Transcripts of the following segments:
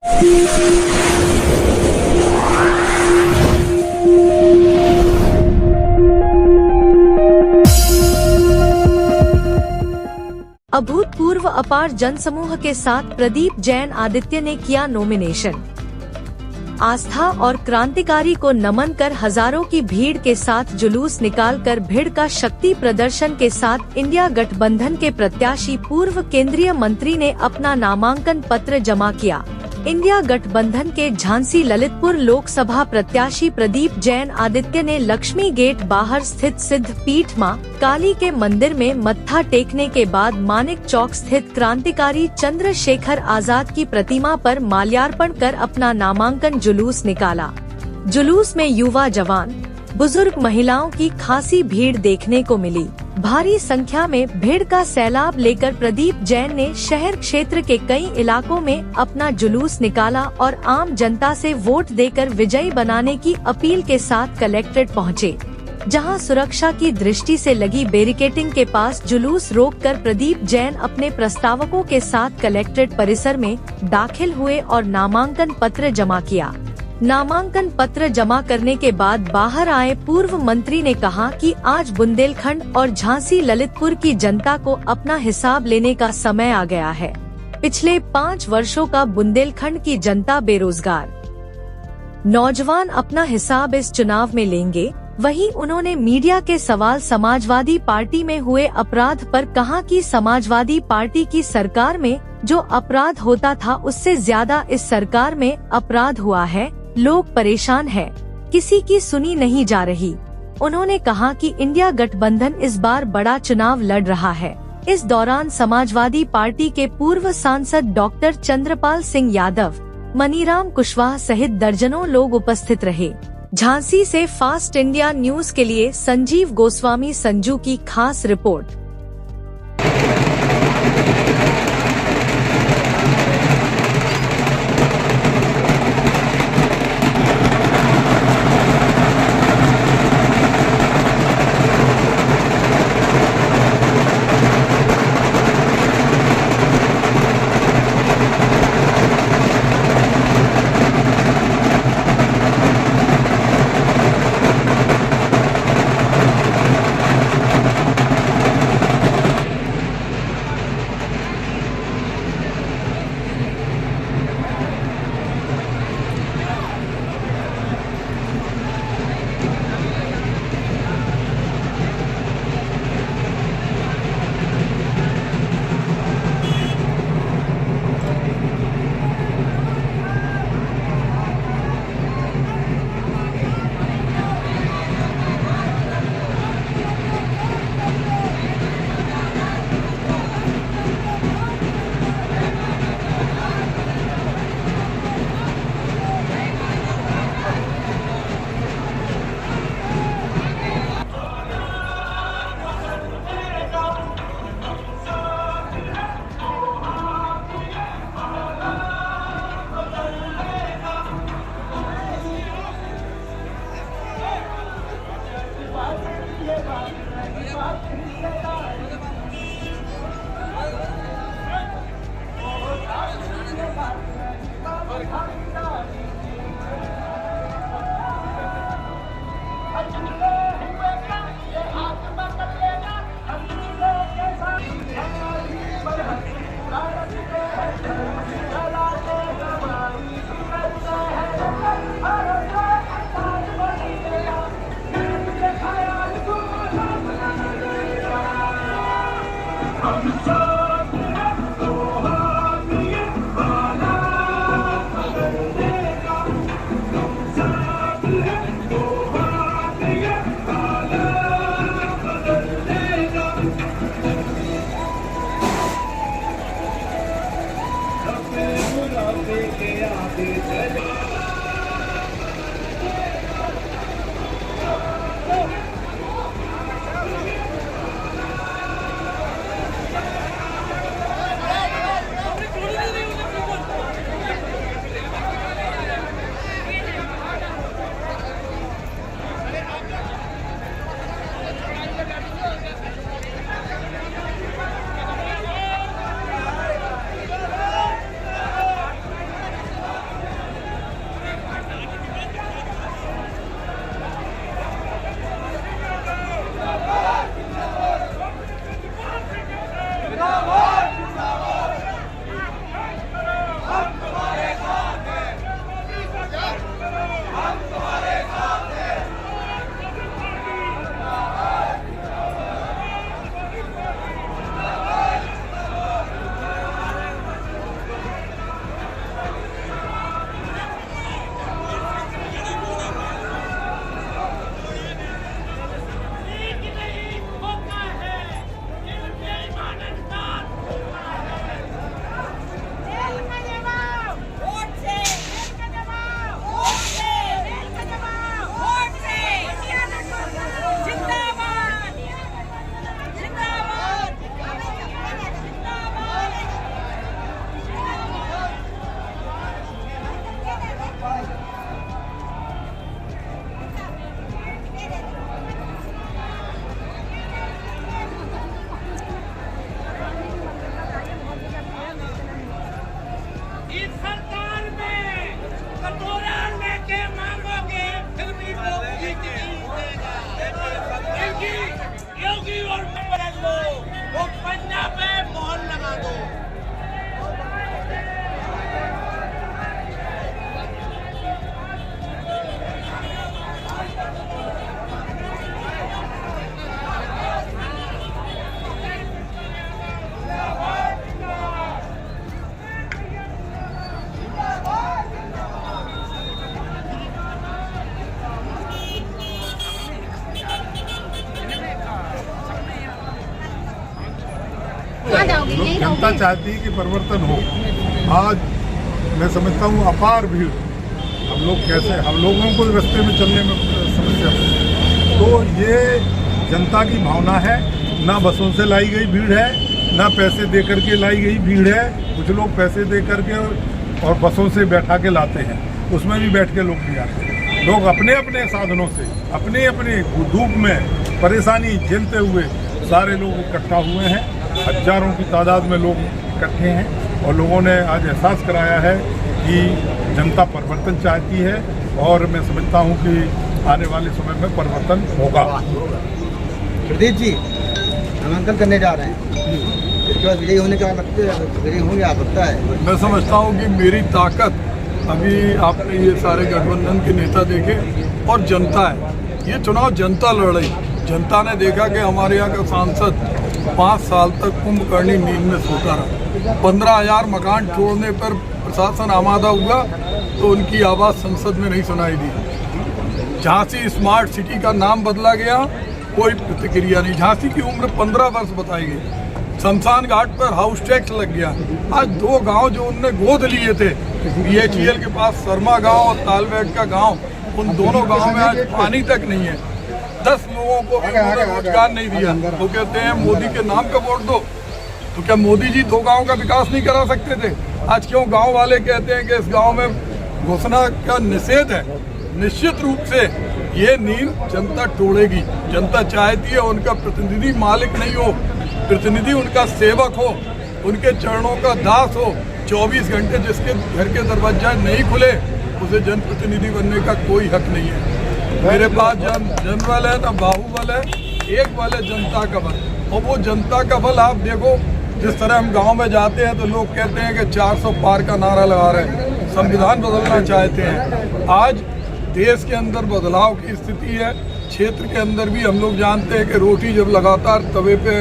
अभूतपूर्व अपार जनसमूह के साथ प्रदीप जैन आदित्य ने किया नॉमिनेशन। आस्था और क्रांतिकारी को नमन कर हजारों की भीड़ के साथ जुलूस निकालकर भीड़ का शक्ति प्रदर्शन के साथ इंडिया गठबंधन के प्रत्याशी पूर्व केंद्रीय मंत्री ने अपना नामांकन पत्र जमा किया। इंडिया गठबंधन के झांसी ललितपुर लोकसभा प्रत्याशी प्रदीप जैन आदित्य ने लक्ष्मी गेट बाहर स्थित सिद्ध पीठ मां काली के मंदिर में मत्था टेकने के बाद मानिक चौक स्थित क्रांतिकारी चंद्रशेखर आजाद की प्रतिमा पर माल्यार्पण कर अपना नामांकन जुलूस निकाला। जुलूस में युवा जवान, बुजुर्ग, महिलाओं की खासी भीड़ देखने को मिली। भारी संख्या में भीड़ का सैलाब लेकर प्रदीप जैन ने शहर क्षेत्र के कई इलाकों में अपना जुलूस निकाला और आम जनता से वोट देकर विजयी बनाने की अपील के साथ कलेक्ट्रेट पहुंचे, जहां सुरक्षा की दृष्टि से लगी बैरिकेडिंग के पास जुलूस रोककर प्रदीप जैन अपने प्रस्तावकों के साथ कलेक्ट्रेट परिसर में दाखिल हुए और नामांकन पत्र जमा किया। नामांकन पत्र जमा करने के बाद बाहर आए पूर्व मंत्री ने कहा कि आज बुंदेलखंड और झांसी ललितपुर की जनता को अपना हिसाब लेने का समय आ गया है। पिछले 5 वर्षों का बुंदेलखंड की जनता बेरोजगार, नौजवान अपना हिसाब इस चुनाव में लेंगे। वहीं उन्होंने मीडिया के सवाल समाजवादी पार्टी में हुए अपराध पर कहा कि समाजवादी पार्टी की सरकार में जो अपराध होता था उससे ज्यादा इस सरकार में अपराध हुआ है। लोग परेशान हैं, किसी की सुनी नहीं जा रही। उन्होंने कहा कि इंडिया गठबंधन इस बार बड़ा चुनाव लड़ रहा है। इस दौरान समाजवादी पार्टी के पूर्व सांसद डॉक्टर चंद्रपाल सिंह यादव, मनीराम कुशवाहा सहित दर्जनों लोग उपस्थित रहे। झांसी से फास्ट इंडिया न्यूज के लिए संजीव गोस्वामी संजू की खास रिपोर्ट। कटोरा लेके मांगोगे फिर भी वो योगी और वो पंजाब में मोहर लगा दो। जनता चाहती है कि परिवर्तन हो। आज मैं समझता हूँ अपार भीड़, हम लोगों को रास्ते में चलने में समस्या हो, तो ये जनता की भावना है। ना बसों से लाई गई भीड़ है, ना पैसे दे करके लाई गई भीड़ है। कुछ लोग पैसे दे करके और बसों से बैठा के लाते हैं, उसमें भी बैठ के लोग नहीं आते। लोग अपने अपने साधनों से अपने अपने धूप में परेशानी झेलते हुए सारे लोग इकट्ठा हुए हैं। हजारों की तादाद में लोग इकट्ठे हैं और लोगों ने आज एहसास कराया है कि जनता परिवर्तन चाहती है और मैं समझता हूं कि आने वाले समय में परिवर्तन होगा। प्रदीप जी नामांकन करने जा रहे हैं, इसके बाद विजयी होने का विजयी होंगे आप लगता है? मैं समझता हूं कि मेरी ताकत अभी आपने ये सारे गठबंधन के नेता देखे और जनता है। ये चुनाव जनता लड़ रही। जनता ने देखा कि हमारे यहाँ का सांसद 5 साल तक कुंभकर्णी नींद में सोता रहा। 15,000 मकान छोड़ने पर प्रशासन आमादा हुआ तो उनकी आवाज़ संसद में नहीं सुनाई दी। झांसी स्मार्ट सिटी का नाम बदला गया, कोई प्रतिक्रिया नहीं। झांसी की उम्र 15 वर्ष बताई गई। शमशान घाट पर हाउस टैक्स लग गया। आज 2 गांव जो उनने गोद लिए थे, BHEL के पास शर्मा गांव और तालबेट का गांव, उन दोनों गांव में आज पानी तक नहीं है। 10 लोगों को रोजगार नहीं दिया। वो कहते हैं मोदी के नाम का वोट दो। तो क्या मोदी जी 2 गांव का विकास नहीं करा सकते थे? आज क्यों गांव वाले कहते हैं कि इस गांव में घुसना का निषेध है? निश्चित रूप से ये नींद जनता तोड़ेगी। जनता चाहती है उनका प्रतिनिधि मालिक नहीं हो, प्रतिनिधि उनका सेवक हो, उनके चरणों का दास हो। 24 घंटे जिसके घर के दरवाजा नहीं खुले उसे जनप्रतिनिधि बनने का कोई हक नहीं है। मेरे पास जनबल है ना बाहुबल है, एक बल है जनता का बल। और वो जनता का बल आप देखो, जिस तरह हम गांव में जाते हैं तो लोग कहते हैं कि 400 पार का नारा लगा रहे हैं, संविधान बदलना चाहते हैं। आज देश के अंदर बदलाव की स्थिति है। क्षेत्र के अंदर भी हम लोग जानते हैं कि रोटी जब लगातार तवे पे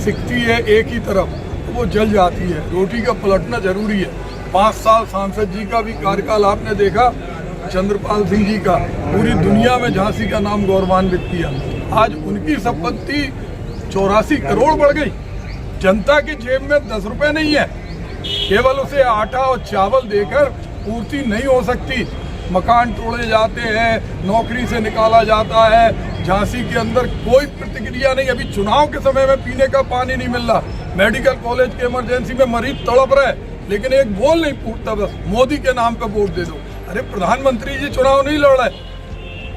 सिकती है एक ही तरफ तो वो जल जाती है। रोटी का पलटना जरूरी है। 5 साल सांसद जी का भी कार्यकाल आपने देखा, चंद्रपाल सिंह जी का, पूरी दुनिया में झांसी का नाम गौरवान्वित किया। आज उनकी संपत्ति 84 करोड़ बढ़ गई। जनता की जेब में 10 रुपए नहीं है। केवल उसे आटा और चावल देकर पूर्ति नहीं हो सकती। मकान तोड़े जाते हैं, नौकरी से निकाला जाता है। झांसी के अंदर कोई प्रतिक्रिया नहीं। अभी चुनाव के समय में पीने का पानी नहीं मिल रहा। मेडिकल कॉलेज के इमरजेंसी में मरीज तड़प रहे, लेकिन एक बोल नहीं फूटता, बस मोदी के नाम पे वोट दे दो। अरे प्रधानमंत्री जी चुनाव नहीं लड़ रहे।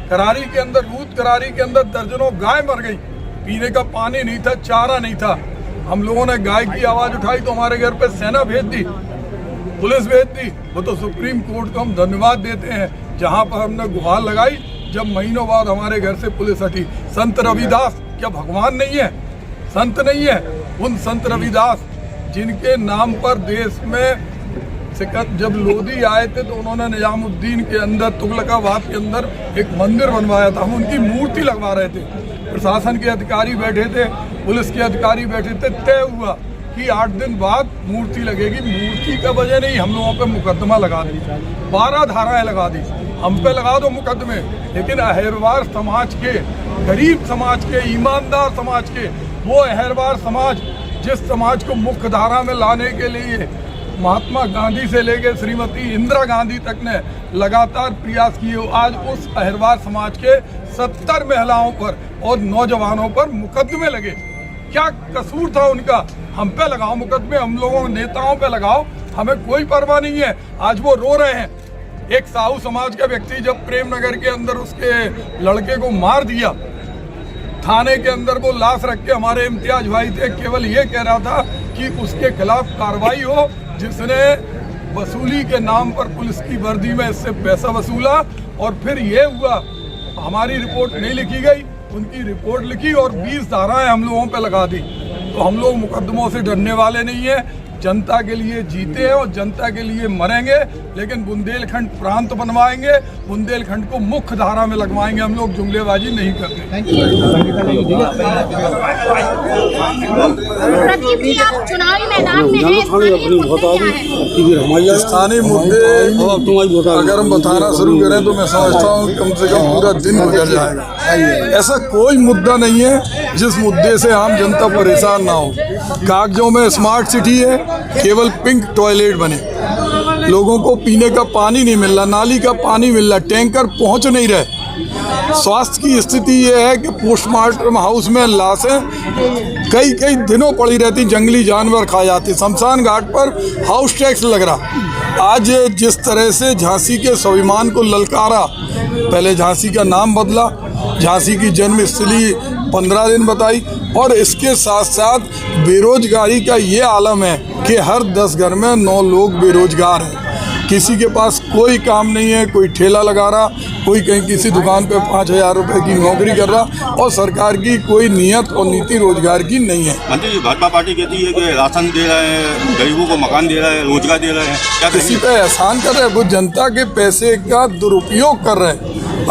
करारी के अंदर, रूद करारी के अंदर दर्जनों गाय मर गई। पीने का पानी नहीं था, चारा नहीं था। हम लोगों ने गाय की आवाज उठाई तो हमारे घर पे सेना भेज दी, पुलिस भेज दी। वो तो सुप्रीम कोर्ट को हम धन्यवाद देते हैं, जहां पर हमने गुहार लगाई जब महीनों बाद हमारे घर से पुलिस हटी। संत रविदास क्या भगवान नहीं है, संत नहीं है? उन संत रविदास जिनके नाम पर देश में जब लोधी आए थे तो उन्होंने निजामुद्दीन के अंदर, तुगलकाबाद के अंदर एक मंदिर बनवाया था। हम उनकी मूर्ति लगवा रहे थे। प्रशासन के अधिकारी बैठे थे, पुलिस के अधिकारी बैठे थे। तय हुआ कि 8 दिन बाद मूर्ति लगेगी। मूर्ति का वजह नहीं, हम लोगों पे मुकदमा लगा दी, 12 धाराएं लगा दी। हम पे लगा दो मुकदमे, लेकिन अहरवार समाज के, गरीब समाज के, ईमानदार समाज के, वो अहरवार समाज जिस समाज को मुख्य धारा में लाने के लिए महात्मा गांधी से लेकर श्रीमती इंदिरा गांधी तक ने लगातार प्रयास किए, आज उस अहरवार समाज के 70 महिलाओं पर और नौजवानों पर मुकदमे लगे। क्या कसूर था उनका? हम पे लगाओ मुकदमे, हम लोगों नेताओं पे लगाओ, हमें कोई परवाह नहीं है। आज वो रो रहे हैं। एक साहू समाज का व्यक्ति जब प्रेमनगर के अंदर उसके लड़के को मार दिया, थाने के अंदर वो लाश रख के, हमारे इम्तियाज भाई थे, केवल ये कह रहा था कि उसके खिलाफ कार्रवाई हो जिसने वसूली के नाम पर पुलिस की वर्दी में इससे पैसा वसूला और फिर ये हुआ, हमारी रिपोर्ट नहीं लिखी गई, उनकी रिपोर्ट लिखी और 20 धाराएं हम लोगों पे लगा दी। तो हम लोग मुकदमों से डरने वाले नहीं हैं, जनता के लिए जीते हैं और जनता के लिए मरेंगे, लेकिन बुंदेलखंड प्रांत बनवाएंगे, बुंदेलखंड को मुख्य धारा में लगवाएंगे। हम लोग जुमलेबाजी नहीं करते। प्रदीप जी, आप चुनावी मैदान में हैं, स्थानीय मुद्दे अगर हम बताना शुरू करें तो मैं समझता हूँ कम से कम पूरा दिन गुजर जाएगा। ऐसा कोई मुद्दा नहीं है जिस मुद्दे से आम जनता परेशान ना हो। कागजों में स्मार्ट सिटी है, केवल पिंक टॉयलेट बने, लोगों को पीने का पानी नहीं मिल रहा, नाली का पानी मिल रहा, टैंकर पहुंच नहीं रहे। स्वास्थ्य की स्थिति ये है कि पोस्टमार्टम हाउस में लाशें कई दिनों पड़ी रहती, जंगली जानवर खा जाते। शमशान घाट पर हाउस टैक्स लग रहा। आज जिस तरह से झांसी के स्वाभिमान को ललकारा, पहले झांसी का नाम बदला, झांसी की जन्मस्थली 15 दिन बताई, और इसके साथ साथ बेरोजगारी का ये आलम है कि हर 10 घर में 9 लोग बेरोजगार हैं। किसी के पास कोई काम नहीं है, कोई ठेला लगा रहा, कोई कहीं किसी दुकान पे 5,000 रुपए की नौकरी कर रहा, और सरकार की कोई नियत और नीति रोजगार की नहीं है। मंत्री जी, भाजपा पार्टी कहती है कि राशन दे रहे हैं, गरीबों को मकान दे रहे हैं, रोजगार दे रहे हैं, क्या किसी पे एहसान कर रहे हैं? वो जनता के पैसे का दुरुपयोग कर रहे हैं।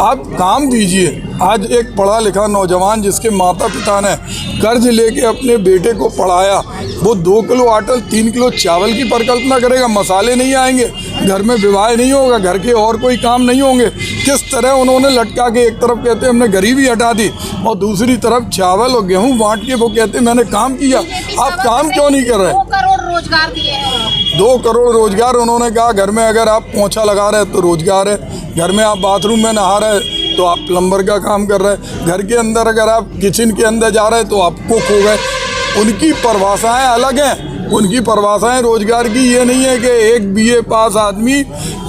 आप काम दीजिए। आज एक पढ़ा लिखा नौजवान जिसके माता पिता ने कर्ज लेके अपने बेटे को पढ़ाया, वो 2 किलो आटा 3 किलो चावल की परिकल्पना करेगा, मसाले नहीं आएंगे, घर में विवाह नहीं होगा, घर के और कोई काम नहीं होंगे। किस तरह उन्होंने लटका के, एक तरफ कहते हमने गरीबी हटा दी और दूसरी तरफ चावल और गेहूं बांट के वो कहते मैंने काम किया। आप काम क्यों नहीं कर रहे? 2 करोड़ रोजगार दिए हैं। 2 करोड़ रोजगार उन्होंने कहा। घर में अगर आप पोंछा लगा रहे हैं तो रोजगार है, घर में आप बाथरूम में नहा रहे हैं तो आप प्लम्बर का काम कर रहे हैं, घर के अंदर अगर आप किचन के अंदर जा रहे हैं तो आप कुक हो गए। उनकी परिभाषाएं अलग हैं, उनकी परिभाषाएं रोजगार की ये नहीं है कि एक BA पास आदमी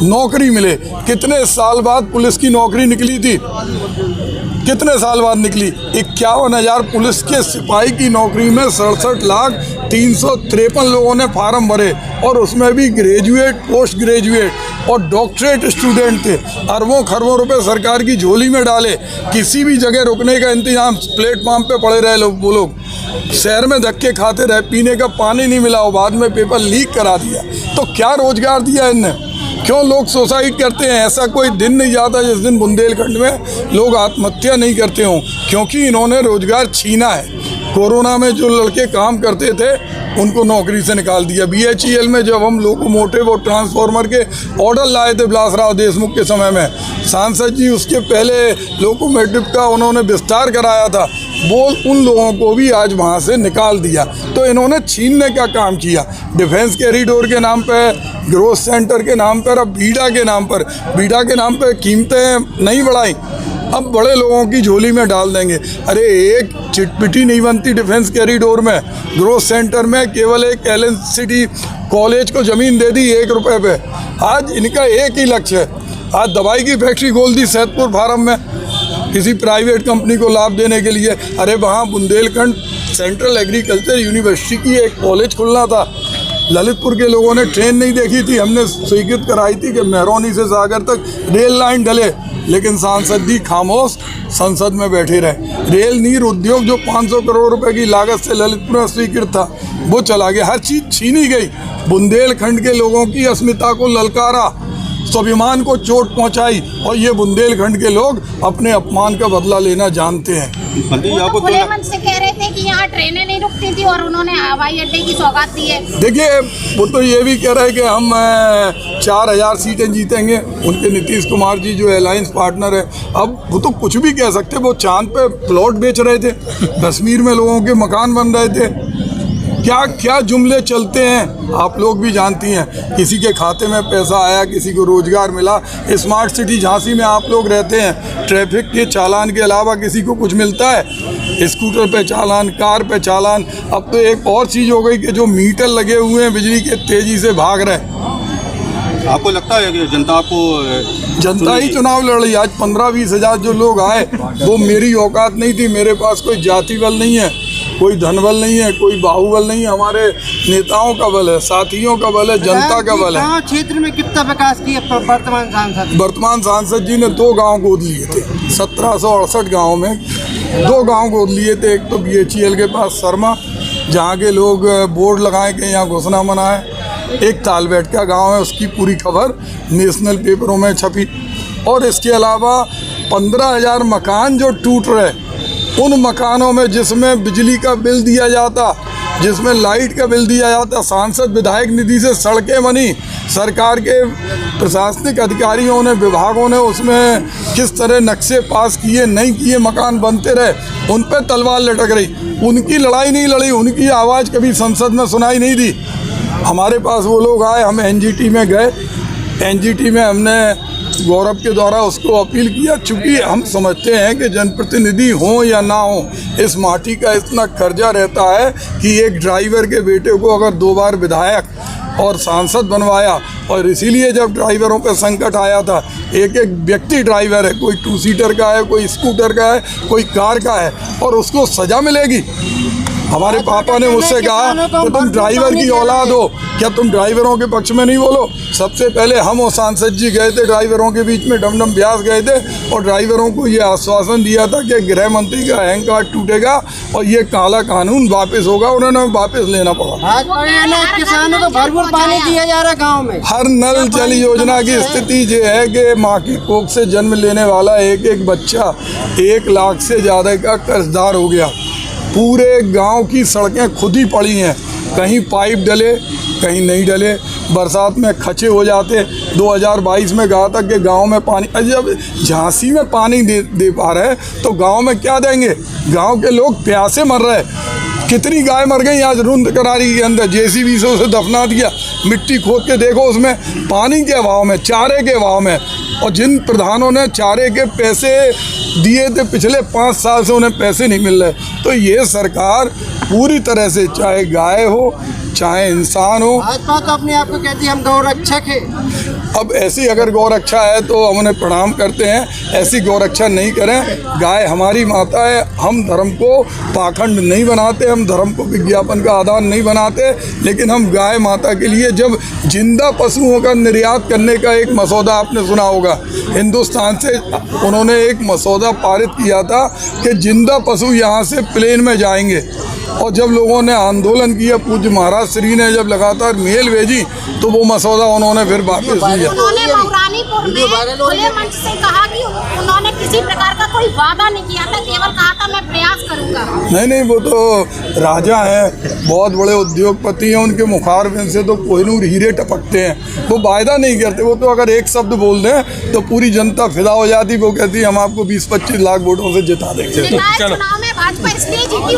नौकरी मिले। कितने साल बाद पुलिस की नौकरी निकली थी? कितने साल बाद निकली? 51,000 पुलिस के सिपाही की नौकरी में 67,353 लोगों ने फार्म भरे, और उसमें भी ग्रेजुएट, पोस्ट ग्रेजुएट और डॉक्टरेट स्टूडेंट थे। अरबों खरबों रुपए सरकार की झोली में डाले, किसी भी जगह रुकने का इंतजाम, प्लेटफॉर्म पे पड़े रहे लोग, वो लोग शहर में धक्के खाते रहे, पीने का पानी नहीं मिला, बाद में पेपर लीक करा दिया। तो क्या रोजगार दिया इनने? क्यों लोग सुसाइड करते हैं? ऐसा कोई दिन नहीं जाता जिस दिन बुंदेलखंड में लोग आत्महत्या नहीं करते हों, क्योंकि इन्होंने रोजगार छीना है। कोरोना में जो लड़के काम करते थे उनको नौकरी से निकाल दिया। BHEL में जब हम लोकोमोटिव और ट्रांसफार्मर के ऑर्डर लाए थे बिलासराव देशमुख के समय में, सांसद जी उसके पहले लोकोमोटिव का उन्होंने विस्तार कराया था, वो उन लोगों को भी आज वहाँ से निकाल दिया। तो इन्होंने छीनने का काम किया। डिफेंस कॉरिडोर के नाम पर, ग्रोथ सेंटर के नाम पर, अब बीडा के नाम पर कीमतें नहीं बढ़ाई, अब बड़े लोगों की झोली में डाल देंगे। अरे एक चिटपिटी नहीं बनती डिफेंस कॉरिडोर में। ग्रोथ सेंटर में केवल एक LNCT कॉलेज को ज़मीन दे दी 1 रुपये पे। आज इनका एक ही लक्ष्य है, आज दवाई की फैक्ट्री खोल दी सैदपुर फार्म में किसी प्राइवेट कंपनी को लाभ देने के लिए। अरे वहाँ बुंदेलखंड सेंट्रल एग्रीकल्चर यूनिवर्सिटी की एक कॉलेज खुलना था, ललितपुर के लोगों ने ट्रेन नहीं देखी थी, हमने स्वीकृत कराई थी कि मेहरौनी से सागर तक रेल लाइन डले, लेकिन सांसद जी खामोश संसद में बैठे रहे। रेल नीर उद्योग जो 500 करोड़ रुपए की लागत से ललितपुर में स्वीकृत था वो चला गया, हर चीज़ छीनी गई। बुंदेलखंड के लोगों की अस्मिता को ललकारा, स्वाभिमान को चोट पहुंचाई, और ये बुंदेलखंड के लोग अपने अपमान का बदला लेना जानते हैं। वो खुले मन से कह रहे थे कि यहाँ ट्रेनें नहीं रुकती थी और उन्होंने हवाई अड्डे की सौगात दी है। देखिए, वो तो ये भी कह रहे हैं कि हम 4,000 सीटें जीतेंगे। उनके नीतीश कुमार जी जो अलायंस पार्टनर है, अब वो तो कुछ भी कह सकते। वो चांद पे प्लॉट बेच रहे थे, कश्मीर में लोगों के मकान बन रहे थे। क्या क्या जुमले चलते हैं आप लोग भी जानती हैं। किसी के खाते में पैसा आया, किसी को रोजगार मिला। स्मार्ट सिटी झांसी में आप लोग रहते हैं, ट्रैफिक के चालान के अलावा किसी को कुछ मिलता है? स्कूटर पे चालान, कार पे चालान। अब तो एक और चीज़ हो गई कि जो मीटर लगे हुए हैं बिजली के, तेज़ी से भाग रहे हैं। आपको लगता है कि जनता ही चुनाव लड़ रही? आज 15-20 हज़ार जो लोग आए वो मेरी औकात नहीं थी, मेरे पास कोई जाति बल नहीं है, कोई धनबल नहीं है, कोई बाहुबल नहीं है, हमारे नेताओं का बल है, साथियों का बल है, जनता का बल है। गाँव क्षेत्र में कितना विकास किया वर्तमान सांसद? वर्तमान सांसद जी ने 2 गांव गोद लिए थे। 1768 गांव में 2 गांव गोद लिए थे। एक तो BHEL के पास शर्मा, जहाँ के लोग बोर्ड लगाए कि यहाँ घुसना मना है। एक तालबेट का गांव है, उसकी पूरी खबर नेशनल पेपरों में छपी। और इसके अलावा 15,000 मकान जो टूट रहे, उन मकानों में जिसमें बिजली का बिल दिया जाता, जिसमें लाइट का बिल दिया जाता, सांसद विधायक निधि से सड़कें बनी, सरकार के प्रशासनिक अधिकारियों ने, विभागों ने उसमें किस तरह नक्शे पास किए, नहीं किए, मकान बनते रहे, उन पर तलवार लटक रही। उनकी लड़ाई नहीं लड़ी, उनकी आवाज़ कभी संसद में सुनाई नहीं दी। हमारे पास वो लोग आए, हम NGT में गए। NGT में हमने गौरव के द्वारा उसको अपील किया, चूँकि हम समझते हैं कि जनप्रतिनिधि हों या ना हो, इस माटी का इतना कर्जा रहता है कि एक ड्राइवर के बेटे को अगर 2 बार विधायक और सांसद बनवाया, और इसीलिए जब ड्राइवरों पे संकट आया था, एक व्यक्ति ड्राइवर है, कोई 2 सीटर का है, कोई स्कूटर का है, कोई कार का है, और उसको सज़ा मिलेगी। हमारे पापा ने मुझसे कहा कि तुम ड्राइवर की औलाद हो, क्या तुम ड्राइवरों के पक्ष में नहीं बोलो? सबसे पहले हम और सांसद जी गए थे ड्राइवरों के बीच में, डमडम ब्यास गए थे, और ड्राइवरों को ये आश्वासन दिया था कि गृह मंत्री का अहंकार टूटेगा और ये काला कानून वापस होगा। उन्होंने वापस लेना पड़ा। किसानों को भरपूर पानी दिया जा रहा है गाँव में। हर नल जल योजना की स्थिति ये है कि माँ की कोख से जन्म लेने वाला एक बच्चा 1 लाख से ज़्यादा का कर्जदार हो गया। पूरे गांव की सड़कें खुद ही पड़ी हैं, कहीं पाइप डले, कहीं नहीं डले, बरसात में खचे हो जाते। 2022 में कहा था कि गांव में पानी, जब झांसी में पानी दे पा रहे तो गांव में क्या देंगे? गांव के लोग प्यासे मर रहे। कितनी गाय मर गई आज रुंद करारी के अंदर, JCB से उसे दफना दिया। मिट्टी खोद के देखो, उसमें पानी के अभाव में, चारे के अभाव में। और जिन प्रधानों ने चारे के पैसे दिए थे पिछले 5 साल से, उन्हें पैसे नहीं मिल रहे। तो ये सरकार पूरी तरह से, चाहे गाय हो चाहे इंसान हो, भाजपा तो अपने आप को कहती है हम गौ रक्षक है। अब ऐसी अगर गौ रक्षा है तो हम उन्हें प्रणाम करते हैं, ऐसी गौ रक्षा नहीं करें। गाय हमारी माता है, हम धर्म को पाखंड नहीं बनाते, हम धर्म को विज्ञापन का आधार नहीं बनाते, लेकिन हम गाय माता के लिए, जब जिंदा पशुओं का निर्यात करने का एक मसौदा आपने सुना होगा, हिंदुस्तान से उन्होंने एक मसौदा पारित किया था कि जिंदा पशु यहाँ से प्लेन में जाएंगे। और जब लोगों ने आंदोलन किया, पूज्य महाराज श्री ने जब लगातार मेल भेजी, तो वो मसौदा उन्होंने फिर वापस दिया। उन्होंने मऊरानीपुर में खुले मंच से कहा कि उन्होंने किसी प्रकार का कोई वादा नहीं किया था, केवल कहा था मैं प्रयास करूंगा। नहीं, वो तो राजा हैं, बहुत बड़े उद्योगपति हैं, उनके मुखारबिंद से तो कोहिनूर हीरे टपकते हैं। वो वायदा नहीं करते, वो तो अगर एक शब्द बोल दें तो पूरी जनता फिदा हो जाती। वो कहती है हम आपको 20-25 लाख वोटों से जिता देंगे। चुनाव में भाजपा इसलिए जीती,